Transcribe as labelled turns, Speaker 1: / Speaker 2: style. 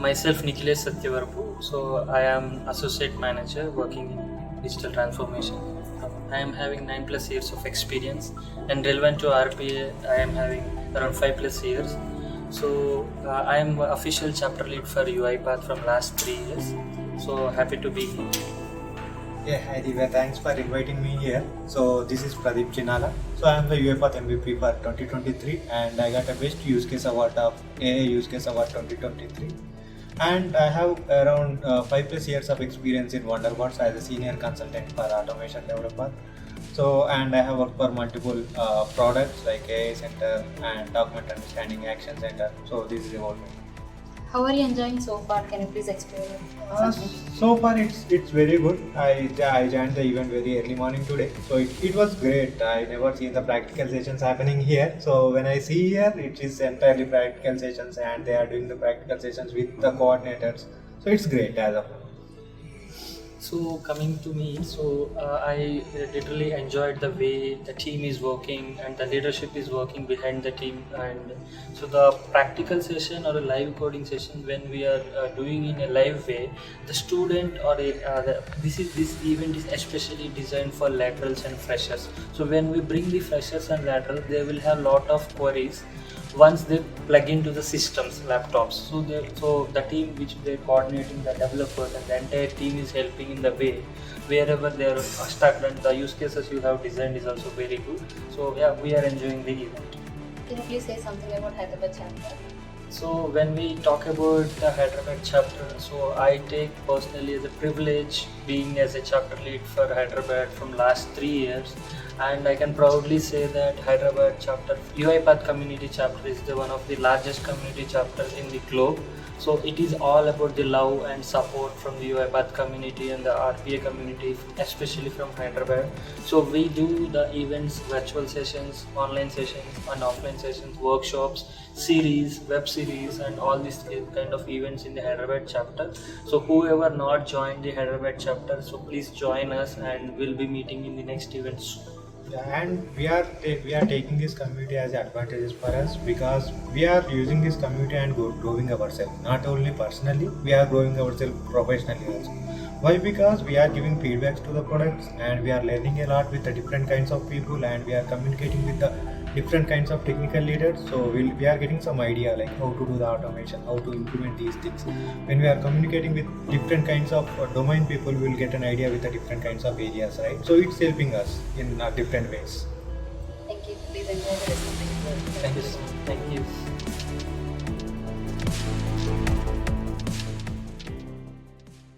Speaker 1: Myself Nikhilesh Satyavarapu. So I am associate manager working in digital transformation. I am having 9+ years of experience, and relevant to RPA, I am having around 5+ years. So I am official chapter lead for UiPath from last 3 years. So happy to be here.
Speaker 2: Yeah, hi Divya, thanks for inviting me here. So this is Pradeep Chinala. So I am the UiPath MVP for 2023 and I got a Best Use Case Award of AA Use Case Award 2023. And I have around 5+ years of experience in Wonderbots as a senior consultant for automation developer. So and I have worked for multiple products like AI Center and Document Understanding Action Center. So this is about me.
Speaker 3: How are you enjoying so far? Can you please explain something?
Speaker 2: So far it's very good. I joined the event very early morning today, so it was great. I never seen the practical sessions happening here. So when I see here, it is entirely practical sessions, and they are doing the practical sessions with the coordinators. So it's great as of now.
Speaker 1: So coming to me, I literally enjoyed the way the team is working and the leadership is working behind the team. And so the practical session or a live coding session, when we are doing in a live way, the student this event is especially designed for laterals and freshers. So when we bring the freshers and laterals, they will have lot of queries once they plug into the systems laptops. So the team which they're coordinating, the developers and the entire team is helping in the way wherever they are stuck, and the use cases you have designed is also very good. So yeah, we are enjoying the event.
Speaker 3: Can you please say something about Hyderabad chapter?
Speaker 1: So when we talk about the Hyderabad chapter, so I take personally as a privilege being as a chapter lead for Hyderabad from last 3 years, and I can proudly say that Hyderabad chapter, UiPath community chapter, is the one of the largest community chapters in the globe. So it is all about the love and support from the UiPath community and the RPA community, especially from Hyderabad. So we do the events, virtual sessions, online sessions and offline sessions, workshops, series, web series, and all these kind of events in the Hyderabad chapter. So whoever not joined the Hyderabad chapter, so please join us, and we'll be meeting in the next event soon.
Speaker 2: Yeah, and we are taking this community as advantages for us because we are using this community and growing ourselves. Not only personally, we are growing ourselves professionally also. Why? Because we are giving feedbacks to the products and we are learning a lot with the different kinds of people, and we are communicating with the different kinds of technical leaders. So we are getting some idea like how to do the automation, how to implement these things. When we are communicating with different kinds of domain people, we will get an idea with the different kinds of areas, right? So it's helping us in different ways.
Speaker 3: Thank you. Please enjoy the rest of the
Speaker 1: Thank you so much. Thank you.